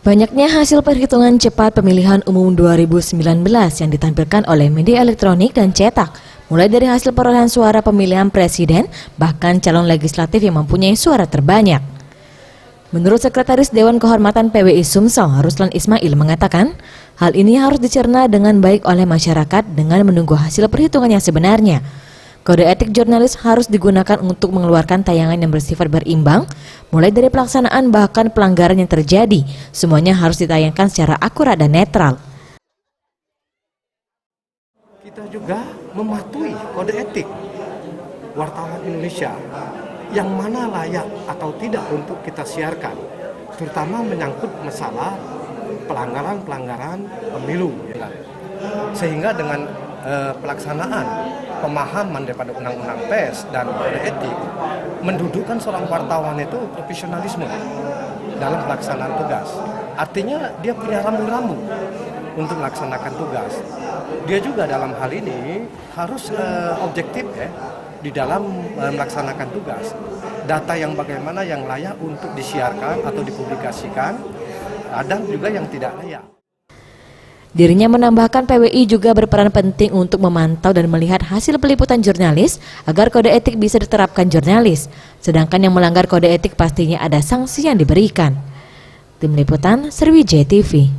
Banyaknya hasil perhitungan cepat pemilihan umum 2019 yang ditampilkan oleh media elektronik dan cetak, mulai dari hasil perolehan suara pemilihan presiden, bahkan calon legislatif yang mempunyai suara terbanyak. Menurut Sekretaris Dewan Kehormatan PWI Sumsel, Ruslan Ismail mengatakan, hal ini harus dicerna dengan baik oleh masyarakat dengan menunggu hasil perhitungan yang sebenarnya. Kode etik jurnalis harus digunakan untuk mengeluarkan tayangan yang bersifat berimbang, mulai dari pelaksanaan bahkan pelanggaran yang terjadi, semuanya harus ditayangkan secara akurat dan netral. Kita juga mematuhi kode etik wartawan Indonesia, yang mana layak atau tidak untuk kita siarkan, terutama menyangkut masalah pelanggaran pemilu. Sehingga dengan pelaksanaan pemahaman daripada undang-undang pers dan kode etik mendudukkan seorang wartawan itu profesionalisme dalam pelaksanaan tugas. Artinya dia punya rambu-rambu untuk melaksanakan tugas. Dia juga dalam hal ini harus objektif di dalam melaksanakan tugas. Data yang bagaimana yang layak untuk disiarkan atau dipublikasikan, ada juga yang tidak layak. Dirinya menambahkan PWI juga berperan penting untuk memantau dan melihat hasil peliputan jurnalis agar kode etik bisa diterapkan jurnalis. Sedangkan yang melanggar kode etik pastinya ada sanksi yang diberikan. Tim Liputan Sriwijaya TV.